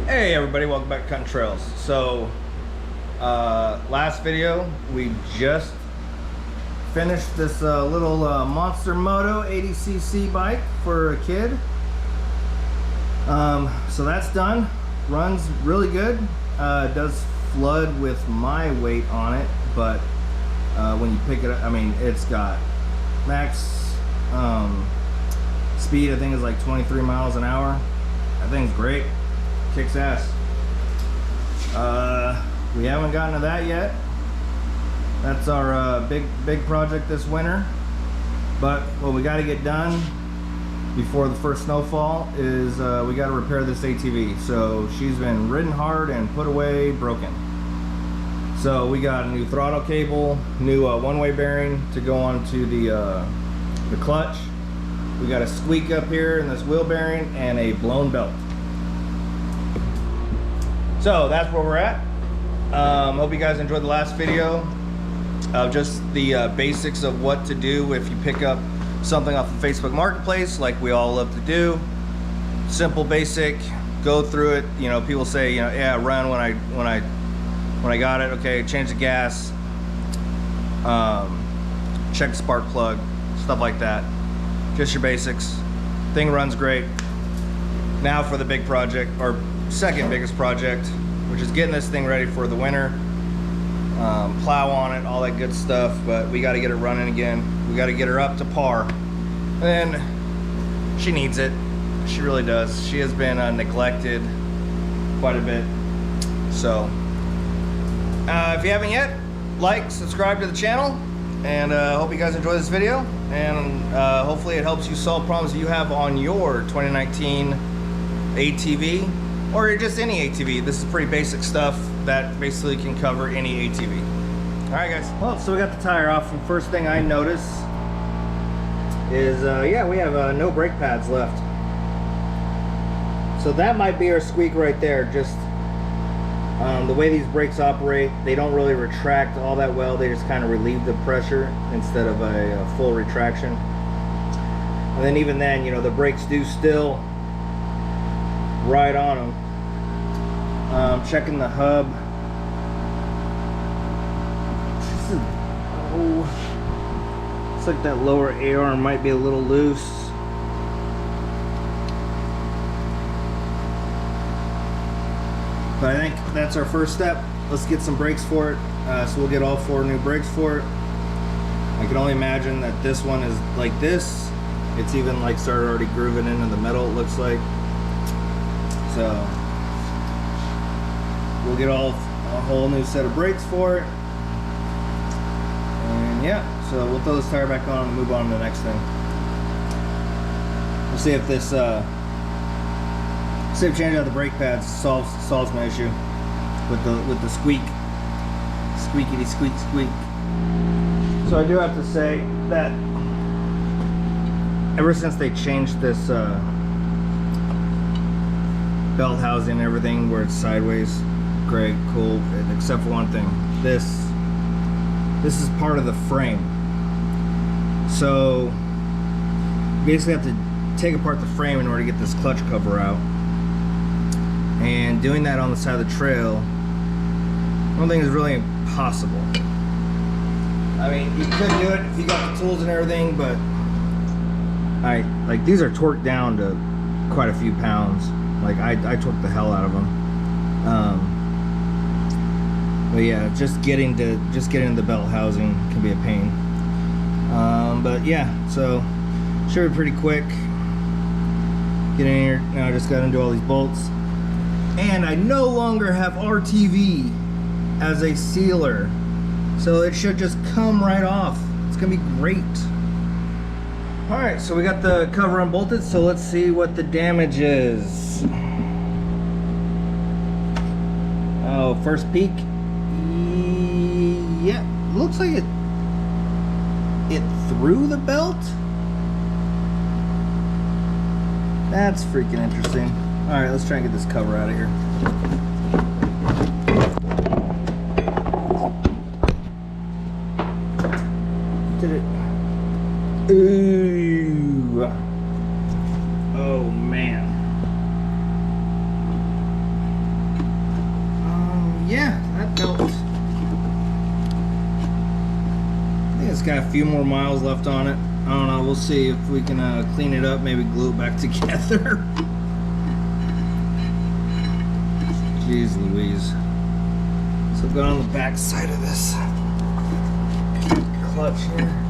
Hey everybody, welcome back to Cutting Trails. So, last video, we just finished this little Monster Moto 80cc bike for a kid. So that's done. Runs really good. Does flood with my weight on it, but when you pick it up, I mean, it's got max speed, I think is like 23 miles an hour. That thing's great. Kicks ass. We haven't gotten to that yet. That's our big project this winter. But what we got to get done before the first snowfall is we got to repair this ATV. So she's been ridden hard and put away broken. So we got a new throttle cable, new one-way bearing to go onto the clutch. We got a squeak up here in this wheel bearing and a blown belt. So that's where we're at. Hope you guys enjoyed the last video of just the basics of what to do if you pick up something off the Facebook Marketplace, like we all love to do. Simple, basic, go through it. You know, people say, you know, yeah, run when I got it. Okay, change the gas, check the spark plug, stuff like that. Just your basics. Thing runs great. Now for the big project, or second biggest project, which is getting this thing ready for the winter. Plow on it, all that good stuff, but we got to get it running again. We got to get her up to par, and she needs it. She really does. She has been neglected quite a bit. So if you haven't yet, like, subscribe to the channel, and hope you guys enjoy this video, and hopefully it helps you solve problems you have on your 2019 ATV, or just any ATV. This is pretty basic stuff that basically can cover any ATV. All right, guys. Well, so we got the tire off, and first thing I notice is, yeah, we have no brake pads left. So that might be our squeak right there. Just the way these brakes operate, they don't really retract all that well. They just kind of relieve the pressure instead of a full retraction. And then even then, you know, the brakes do still ride on them. Checking the hub. Looks like that lower A-arm might be a little loose. But I think that's our first step. Let's get some brakes for it. So we'll get all 4 new brakes for it. I can only imagine that this one is like this. It's even like started already grooving into the metal, it looks like. So we'll get a whole new set of brakes for it. And yeah, so we'll throw this tire back on and move on to the next thing. We'll see if this changing out the brake pads solves my issue with the squeak. Squeakity squeak squeak. So I do have to say that ever since they changed this belt housing and everything where it's sideways, great, cool, except for one thing. This is part of the frame. So you basically have to take apart the frame in order to get this clutch cover out. And doing that on the side of the trail, I don't think is really impossible. I mean, you could do it if you got the tools and everything, but these are torqued down to quite a few pounds. Like I torqued the hell out of them. But yeah, just getting to the belt housing can be a pain. But yeah, so should be pretty quick. Get in here now. I just got to do all these bolts. And I no longer have RTV as a sealer, so it should just come right off. It's gonna be great. All right, so we got the cover unbolted, so let's see what the damage is. Oh, first peek. Yeah, looks like it threw the belt. That's freaking interesting. All right, let's try and get this cover out of here. Did it? Ooh. Oh man. yeah, that belt. I think it's got a few more miles left on it. I don't know. We'll see if we can clean it up, maybe glue it back together. Jeez Louise. So go on the back side of this clutch here.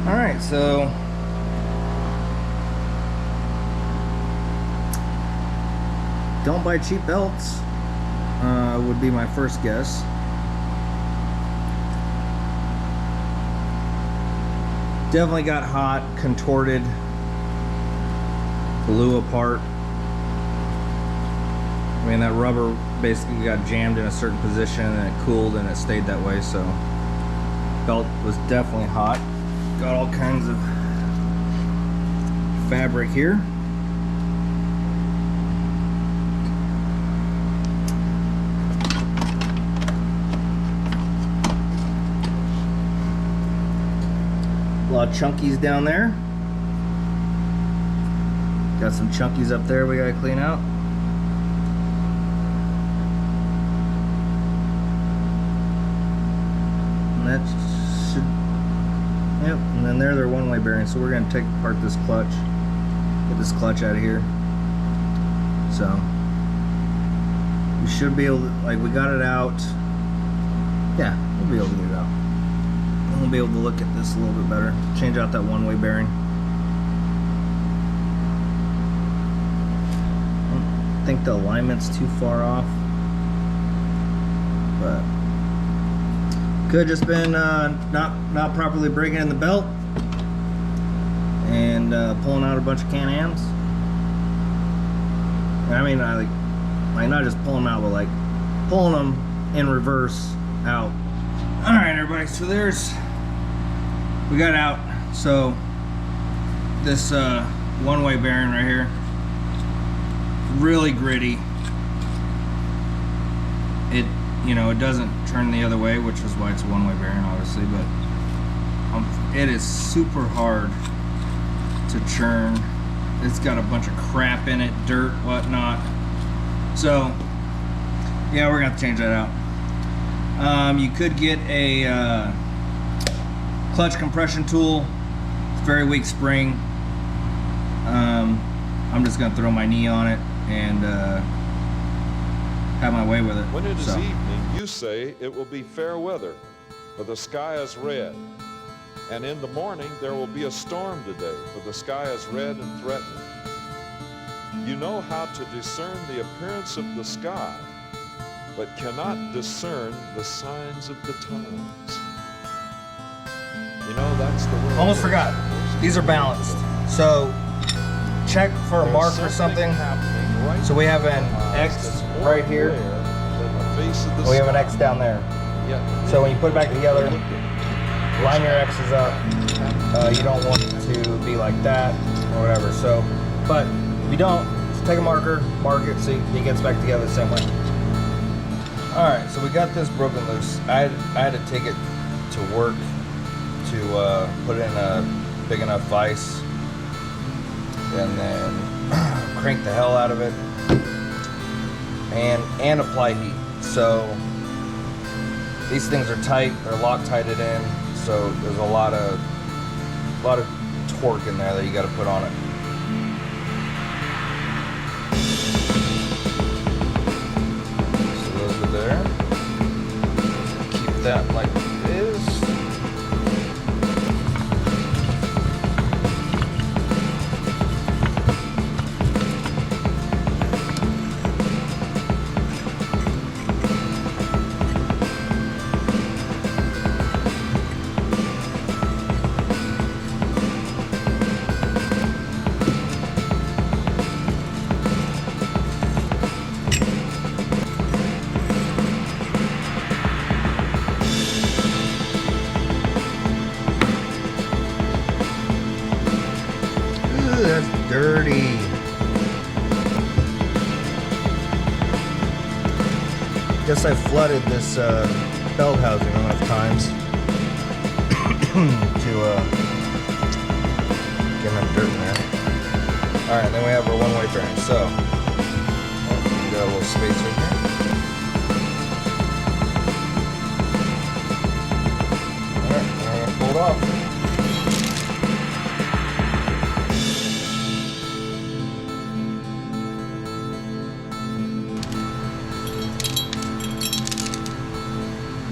Alright, so don't buy cheap belts, would be my first guess. Definitely got hot, contorted, blew apart. I mean, that rubber basically got jammed in a certain position and it cooled and it stayed that way, so belt was definitely hot. Got all kinds of fabric here. A lot of chunkies down there. Got some chunkies up there we gotta clean out. And that should, yep, and then they're one-way bearings, so we're gonna take apart this clutch, get this clutch out of here. So we should be able to, like, we got it out. Yeah, we'll be able to get it out. We'll be able to look at this a little bit better. Change out that one-way bearing. I don't think the alignment's too far off, but could just been not properly bringing in the belt and pulling out a bunch of Can-Ams. I mean, like not just pulling them out, but like pulling them in reverse out. All right, everybody. So we got out. So this one-way bearing right here, really gritty. It, you know, it doesn't turn the other way, which is why it's a one-way bearing, obviously. But it is super hard to churn. It's got a bunch of crap in it, dirt, whatnot. So yeah, we're gonna have to change that out. You could get a clutch compression tool. It's very weak spring. I'm just gonna throw my knee on it and have my way with it. When it is evening, you say it will be fair weather, for the sky is red. And in the morning there will be a storm today, for the sky is red and threatening. You know how to discern the appearance of the sky, but cannot discern the signs of the times. You know, that's the way. Almost forgot. These are balanced. So check for a mark or something. Right, so we have an X right here. We have an X down there. Yeah. So when you put it back together, line your X's up. You don't want it to be like that or whatever. So, but if you don't, just take a marker, mark it so it gets back together the same way. All right, so we got this broken loose. I had to take it to work to put it in a big enough vise and then crank the hell out of it and apply heat. So these things are tight, they're Loctited in, so there's a lot of torque in there that you got to put on it. So those are there. Keep that like it is. Ooh, that's dirty. Guess I flooded this belt housing enough times to get enough dirt in there. Alright, and then we have our one-way bearing. So, we got a little spacer here. Alright, and I'm gonna pull it off.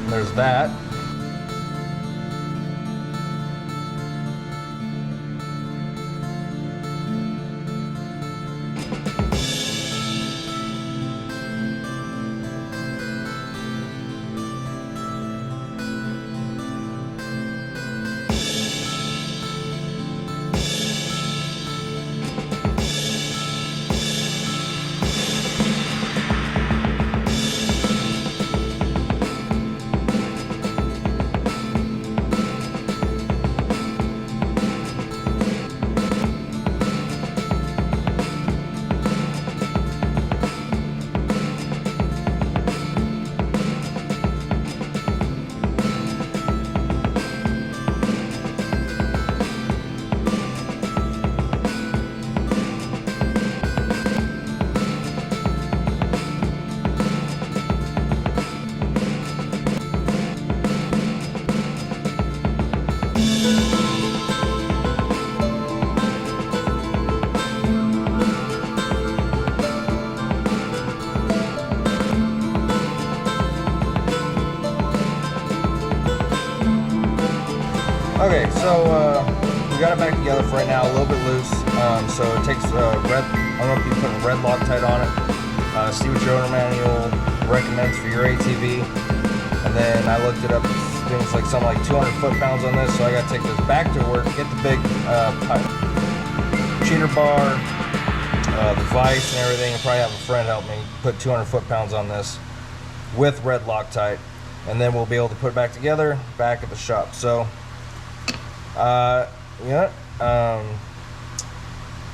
There's that. Okay, so we got it back together for right now, a little bit loose. So it takes red. I'm gonna be putting red Loctite on it. See what your owner manual recommends for your ATV. And then I looked it up. It's like something like 200 foot-pounds on this. So I got to take this back to work, get the big cheater bar, the vise, and everything. And probably have a friend help me put 200 foot-pounds on this with red Loctite, and then we'll be able to put it back together back at the shop. So.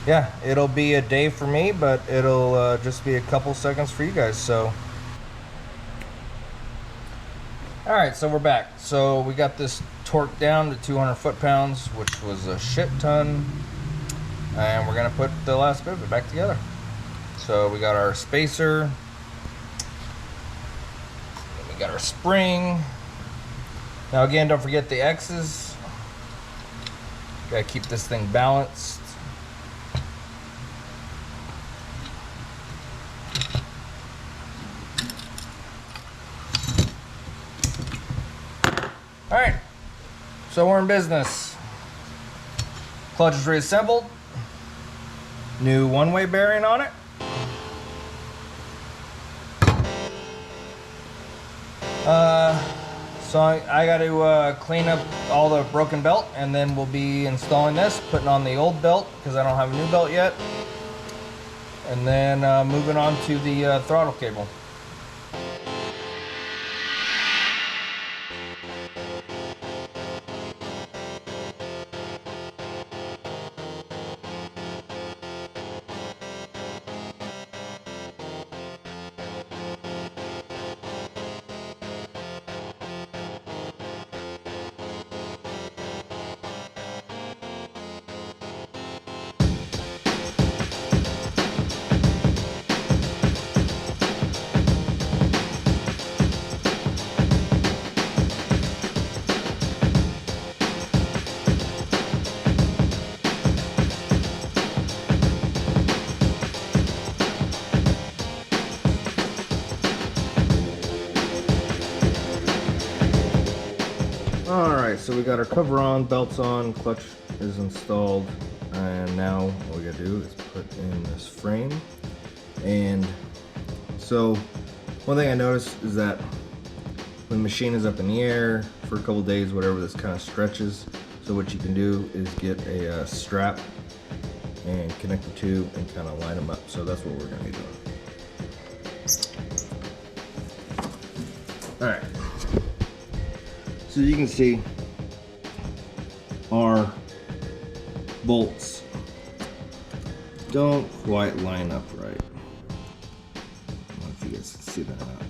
Yeah, it'll be a day for me, but it'll just be a couple seconds for you guys. So, all right, so we're back. So we got this torqued down to 200 foot-pounds, which was a shit ton, and we're gonna put the last bit of it back together. So we got our spacer, we got our spring. Now again, don't forget the X's. Gotta keep this thing balanced. All right, so we're in business. Clutch is reassembled. New one-way bearing on it. So I got to clean up all the broken belt, and then we'll be installing this, putting on the old belt because I don't have a new belt yet, and then moving on to the throttle cable. Alright, so we got our cover on, belts on, clutch is installed, and now all we gotta do is put in this frame. And so one thing I noticed is that when the machine is up in the air for a couple days, whatever, this kind of stretches. So what you can do is get a strap and connect the two and kind of line them up. So that's what we're gonna be doing. Alright. So you can see our bolts don't quite line up right. I don't know if you guys can see that or not.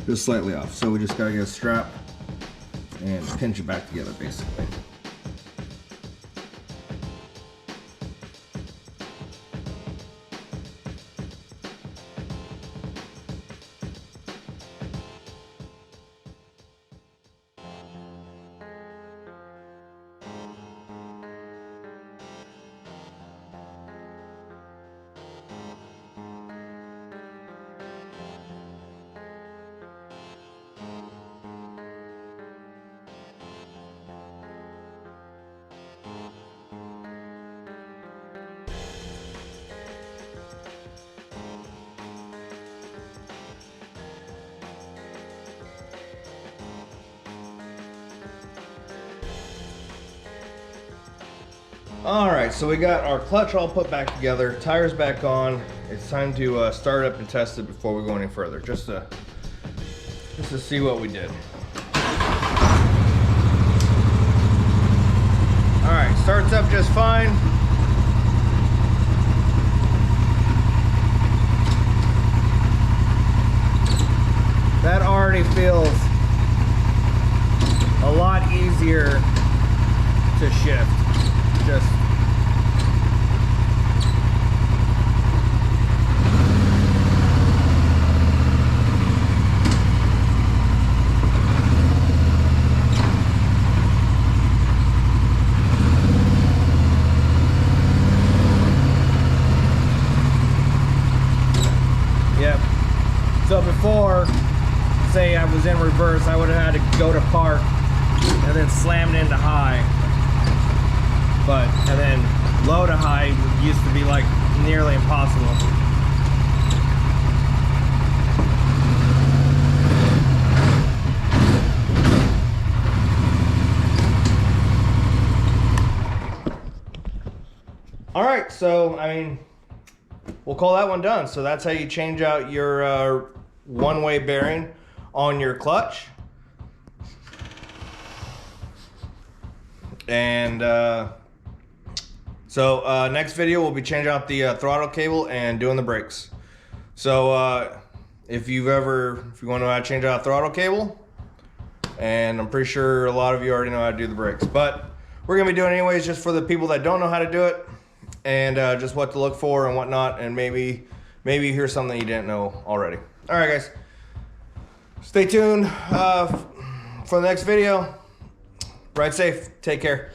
Just slightly off. So we just gotta get a strap and pinch it back together basically. All right, so we got our clutch all put back together, tires back on. It's time to start up and test it before we go any further, just to see what we did. All right, starts up just fine. That already feels a lot easier to shift. Just yep. So before, say I was in reverse, I would have had to go to park and then slam it into high. And then low to high used to be like nearly impossible. All right, so I mean, we'll call that one done. So that's how you change out your one-way bearing on your clutch. And so next video we'll be changing out the throttle cable and doing the brakes. So if you want to know how to change out a throttle cable, and I'm pretty sure a lot of you already know how to do the brakes, but we're gonna be doing it anyways just for the people that don't know how to do it, and just what to look for and whatnot, and maybe you hear something you didn't know already. All right, guys, stay tuned for the next video. Ride safe. Take care.